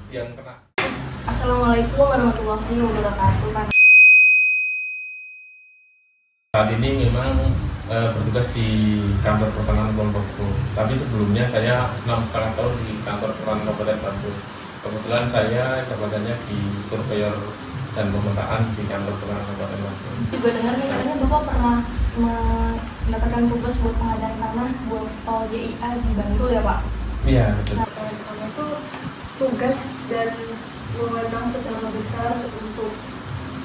yang kena. Assalamualaikum warahmatullahi wabarakatuh. Saat ini memang bertugas di kantor pertanahan Kulon Progo. Tapi sebelumnya saya 6,5 tahun di kantor pertanahan Kabupaten Bantul. Kebetulan saya jabatannya di surveyor dan pemetaan di kantor pertanahan Kabupaten Bantul. Juga dengar nih katanya Bapak pernah mendapatkan tugas buat pengadaan tanah buat tol JIA di Bantul ya Pak? Iya, betul. Nah, kalau itu tugas dan wewenang secara besar untuk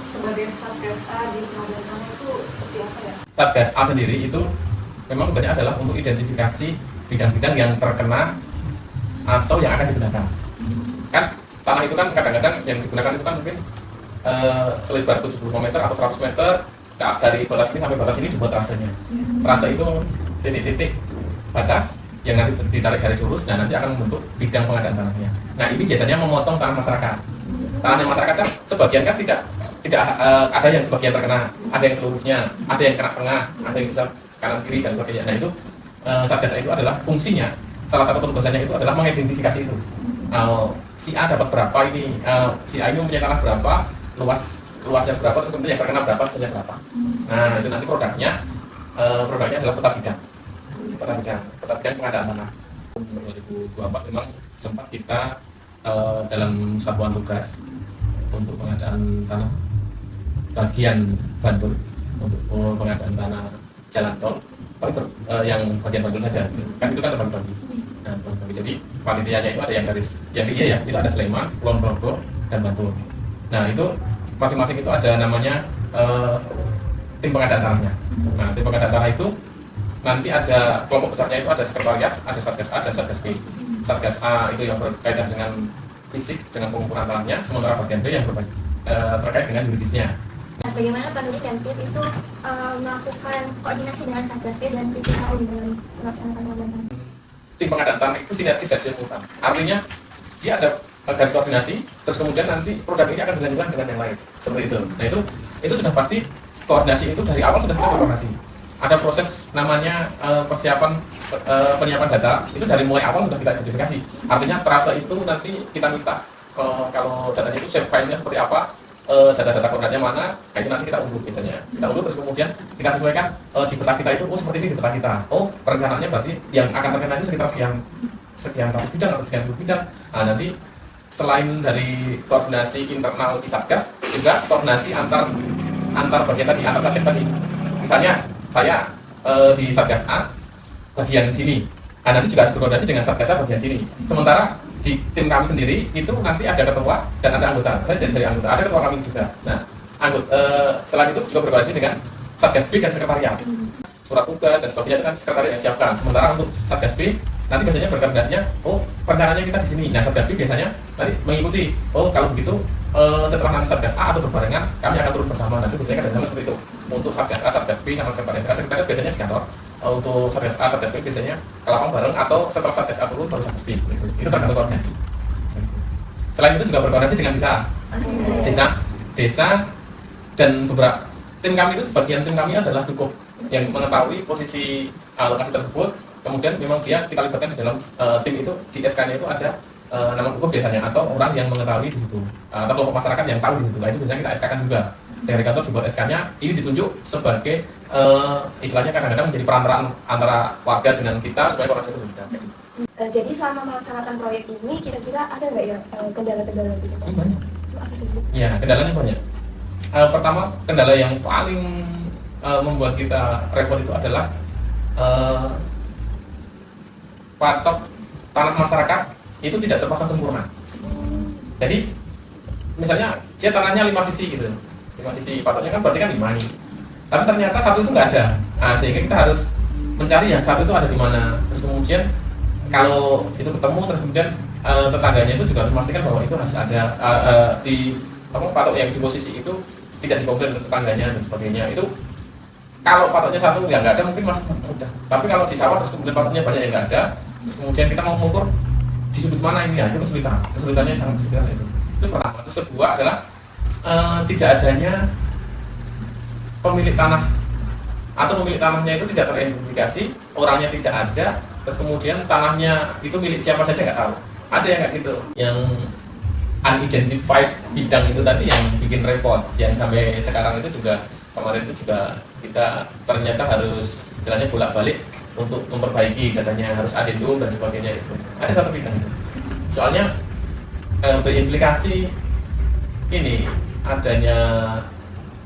sebagai Satgas A di pengadaan tanah itu seperti apa ya? Satgas A sendiri itu memang tugasnya adalah untuk identifikasi bidang-bidang yang terkena atau yang akan digunakan. Kan tanah itu kan kadang-kadang yang digunakan itu kan mungkin selebar 75 meter atau 100 meter dari batas ini sampai batas ini dibuat trasenya. Trase itu titik-titik batas yang nanti ditarik garis lurus dan nanti akan membentuk bidang pengadaan tanahnya. Nah ini biasanya memotong tanah masyarakat. Tanah masyarakat kan sebagian kan tidak ada yang sebagian terkena, ada yang seluruhnya, ada yang kena tengah, ada yang sisa kanan kiri dan sebagainya. Nah itu Satgas itu adalah fungsinya, salah satu petugasannya itu adalah mengidentifikasi itu. Si A dapat berapa ini, si A ini mempunyai tanah berapa, luasnya berapa, terus kemudian yang terkena berapa, sisanya berapa. Nah itu nanti produknya adalah peta bidang pengadaan tanah. 2024 memang sempat kita dalam satuan tugas untuk pengadaan tanah bagian Bantul untuk pengadaan tanah jalan tol yang bagian Bantul saja kan itu kan terbagi. Nah, jadi panitianya itu ada yang itu ada Sleman, Kulon Progo dan Bantul. Nah itu masing-masing itu ada namanya tim pengadaan tanahnya. Nah tim pengadaan tanah itu nanti ada kelompok besarnya itu ada sekretariat, ada Satgas A dan Satgas B. Satgas A itu yang berkaitan dengan fisik dengan pengukuran tanahnya, sementara bagian B yang terkait dengan yuridisnya. Nah, bagaimana Panudi dan PIP itu melakukan koordinasi dengan Satgas B dan PPKU di dalam melaksanakan pengadaan tanah? Tim pengadaan tanah itu sinergis dan simultan. Artinya dia ada garis koordinasi, terus kemudian nanti produk ini akan dilanjutkan dengan yang lain, seperti itu. Nah itu sudah pasti koordinasi itu dari awal sudah kita koordinasi. Ada proses namanya persiapan penyiapan data itu dari mulai awal sudah kita identifikasi. Artinya trase itu nanti kita minta kalau datanya itu shape filenya seperti apa, data-data koordinatnya mana, nah itu nanti kita unduh biasanya. Kita unduh terus kemudian kita sesuaikan di peta kita itu, seperti ini di peta kita. Perencanaannya berarti yang akan terkena itu sekitar sekian ratus bidang atau sekian puluh bidang. Nah nanti selain dari koordinasi internal di Satgas, juga koordinasi antar bagian tadi, antar Satgas tadi. Misalnya saya di Satgas A bagian sini, nah nanti juga harus berkoordinasi dengan Satgas A bagian sini. Sementara di tim kami sendiri itu nanti ada ketua dan ada anggota. Saya jadi anggota, ada ketua kami juga. Nah, selain itu juga berkoordinasi dengan Satgas B dan sekretariat. Surat tugas dan sebagainya itu kan sekretariat yang siapkan. Sementara untuk Satgas B nanti biasanya berkoordinasinya, perencanaannya kita di sini. Nah, Satgas B biasanya nanti mengikuti. Kalau begitu setelah nanti Satgas A atau berbarengan, kami akan turun bersama. Nanti biasanya kerjasama seperti itu. Untuk Satgas A, Satgas B sama sekretariat. Sekretariat biasanya di kantor. Untuk Satgas A, Satgas B biasanya ke lapang bareng atau setelah Satgas A turun baru Satgas B seperti itu. Itu tergantung koordinasi. Selain itu juga berkoordinasi dengan desa dan beberapa tim kami itu sebagian tim kami adalah dukung yang mengetahui posisi lokasi tersebut. Kemudian memang kita libatkan di dalam tim itu, di SK-nya itu ada nama dukung biasanya atau orang yang mengetahui di situ atau kelompok masyarakat yang tahu di situ. Nah, itu biasanya kita SK-kan juga. Dari kantor dibuat SK-nya, ini ditunjuk sebagai istilahnya kadang-kadang menjadi perantaraan antara warga dengan kita supaya koordinasi itu berjalan. Jadi selama melaksanakan proyek ini kira-kira ada nggak ya kendala-kendala gitu? Banyak. Apa saja? Ya, kendalanya banyak. Pertama, kendala yang paling membuat kita repot itu adalah patok tanah masyarakat itu tidak terpasang sempurna. Jadi, misalnya dia tanahnya 5 sisi gitu. 5 sisi patoknya kan berarti kan 5 nih. Tapi ternyata satu itu nggak ada. Nah, sehingga kita harus mencari yang satu itu ada di mana. Terus kemudian kalau itu ketemu, terus kemudian tetangganya itu juga harus memastikan bahwa itu harus ada di patok yang di posisi itu tidak dikomplain oleh tetangganya dan sebagainya. Itu kalau patoknya satu yang nggak ada mungkin masih mudah. Tapi kalau di sawah terus kemudian patoknya banyak yang nggak ada, terus kemudian kita mau mengukur di sudut mana ini ya, itu kesulitannya sangat kesulitan itu. Itu pertama. Terus kedua adalah tidak adanya pemilik tanah atau pemilik tanahnya itu tidak teridentifikasi, orangnya tidak ada, terus kemudian tanahnya itu milik siapa saja nggak tahu. Ada yang kayak gitu, yang unidentified bidang itu tadi yang bikin repot, yang sampai sekarang itu juga kemarin itu juga kita ternyata harus istilahnya bolak-balik untuk memperbaiki datanya, harus adendum dan sebagainya. Itu ada satu bidang itu soalnya berimplikasi ini adanya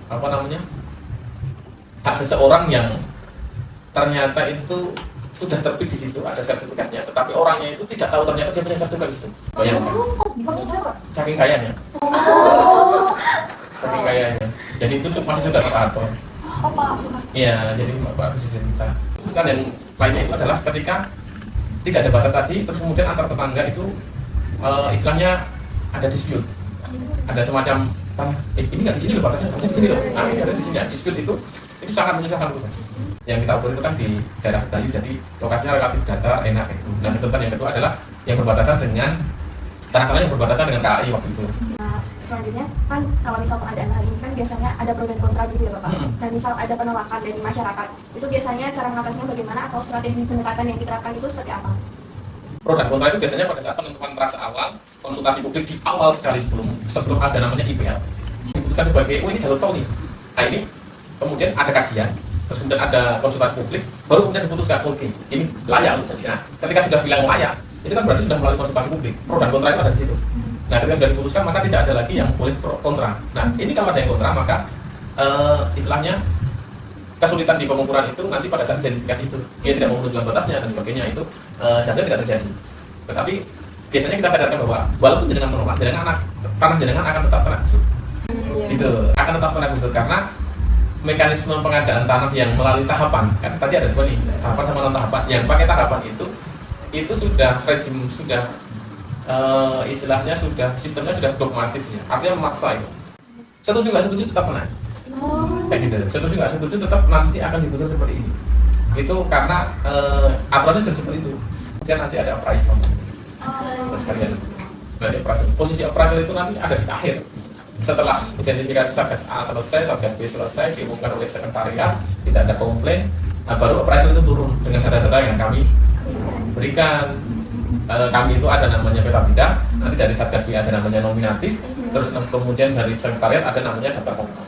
apa namanya hak seseorang yang ternyata itu sudah terbit di situ ada sertifikatnya, tetapi orangnya itu tidak tahu ternyata dia punya sertifikat itu. Bayangkan, saking kayanya, saking kayanya. Jadi itu masih sudah teratur. Iya, jadi Bapak Presiden kita. Terus kan yang lainnya itu adalah ketika tidak ada batas tadi, terus kemudian antar tetangga itu istilahnya ada dispute, ada semacam tanah. Ini nggak di sini loh batasnya, di sini loh. Nah, ini ada di sini. Dispute itu sangat menyusahkan tugas. Yang kita ukur itu kan di daerah Sedayu, jadi lokasinya relatif data enak itu. Dan kesulitan yang kedua adalah yang berbatasan dengan tanah-tanah yang berbatasan dengan KAI waktu itu. Nah, selanjutnya kan kalau misal pengadaan lahan ini kan biasanya ada pro dan kontra gitu ya Bapak. Dan misal ada penolakan dari masyarakat, itu biasanya cara mengatasinya bagaimana atau strategi pendekatan yang diterapkan itu seperti apa? Pro dan kontra itu biasanya pada saat penentuan trase awal, konsultasi publik di awal sekali sebelum ada namanya IPL. Diputuskan sebagai, oh ini jalur tol nih. Nah ini kemudian ada kajian, terus kemudian ada konsultasi publik, baru kemudian diputuskan, oke, ini layak untuk jadi. Nah, ketika sudah bilang layak, itu kan berarti sudah melalui konsultasi publik. Pro dan kontra itu ada di situ. Nah, ketika sudah diputuskan, maka tidak ada lagi yang boleh pro kontra. Nah, ini kalau ada yang kontra, maka istilahnya kesulitan di pengukuran itu nanti pada saat identifikasi itu dia tidak memenuhi dengan batasnya dan sebagainya itu seharusnya tidak terjadi. Tetapi biasanya kita sadarkan bahwa walaupun jenengan menolak, tanah jenengan akan tetap kena gusur. Itu akan tetap kena gusur karena mekanisme pengadaan tanah yang melalui tahapan, kan tadi ada dua nih, tahapan sama non tahapan. Yang pakai tahapan itu sudah rejim, sudah istilahnya sudah sistemnya sudah dogmatis ya, artinya memaksa itu. Setuju nggak setuju tetap kena. Kayak gitu. Setuju nggak setuju tetap nanti akan diputus seperti ini. Itu karena aturannya sudah seperti itu. Kemudian nanti ada appraisal. Terus kalian nanti appraisal. Posisi appraisal itu nanti ada di akhir. Setelah identifikasi Satgas A selesai, Satgas B selesai, diumumkan oleh sekretariat, tidak ada komplain, nah baru appraisal itu turun dengan data-data yang kami berikan. Kami itu ada namanya peta bidang, nanti dari Satgas B ada namanya nominatif, terus kemudian dari sekretariat ada namanya daftar pokok.